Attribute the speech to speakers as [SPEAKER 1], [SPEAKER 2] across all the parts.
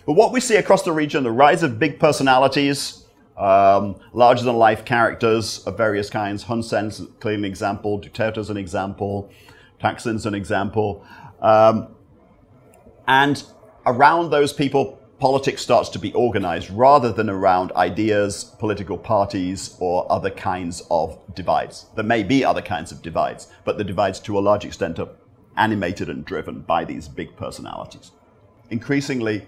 [SPEAKER 1] But what we see across the region, the rise of big personalities, larger-than-life characters of various kinds. Hun Sen's clearly an example, Duterte's an example, Thaksin's an example. And around those people, politics starts to be organized rather than around ideas, political parties, or other kinds of divides. There may be other kinds of divides, but the divides to a large extent are animated and driven by these big personalities. Increasingly,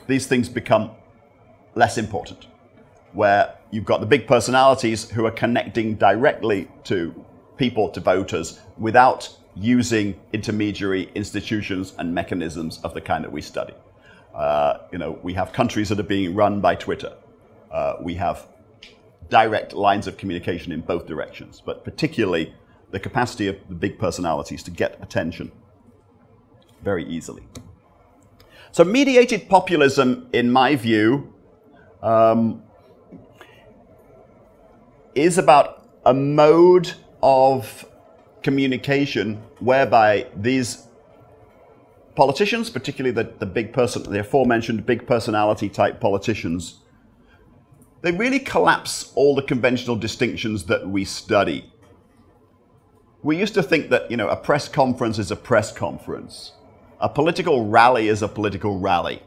[SPEAKER 1] these things become less important, where you've got the big personalities who are connecting directly to people, to voters, without using intermediary institutions and mechanisms of the kind that we study. We have countries that are being run by Twitter. We have direct lines of communication in both directions, but particularly the capacity of the big personalities to get attention very easily. So mediated populism, in my view, is about a mode of communication whereby these politicians, particularly the aforementioned big personality type politicians, they really collapse all the conventional distinctions that we study. We used to think that, a press conference is a press conference. A political rally is a political rally.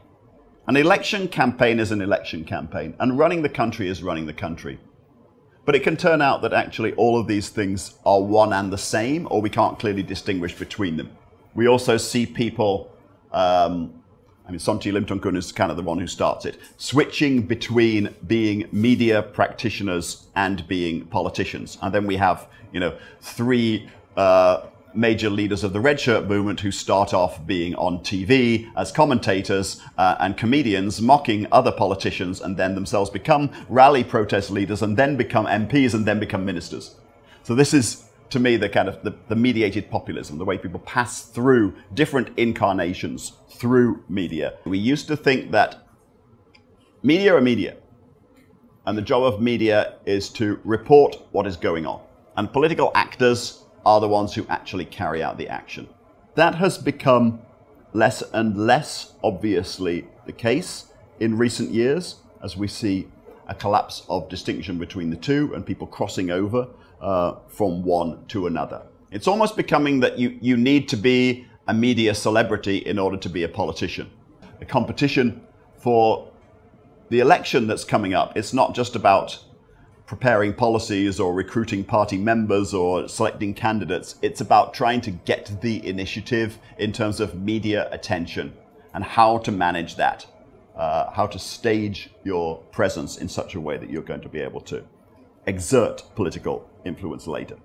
[SPEAKER 1] An election campaign is an election campaign. And running the country is running the country. But it can turn out that actually all of these things are one and the same, or we can't clearly distinguish between them. We also see people, Somchai Limthongkul is kind of the one who starts it, switching between being media practitioners and being politicians. And then we have, three major leaders of the red shirt movement who start off being on TV as commentators and comedians mocking other politicians, and then themselves become rally protest leaders and then become MPs and then become ministers. So this is, to me, the kind of the mediated populism, the way people pass through different incarnations through media. We used to think that media are media, and the job of media is to report what is going on, and political actors are the ones who actually carry out the action. That has become less and less obviously the case in recent years, as we see a collapse of distinction between the two and people crossing over from one to another. It's almost becoming that you need to be a media celebrity in order to be a politician. The competition for the election that's coming up, it's not just about preparing policies or recruiting party members or selecting candidates. It's about trying to get the initiative in terms of media attention and how to manage that, how to stage your presence in such a way that you're going to be able to exert political influence later.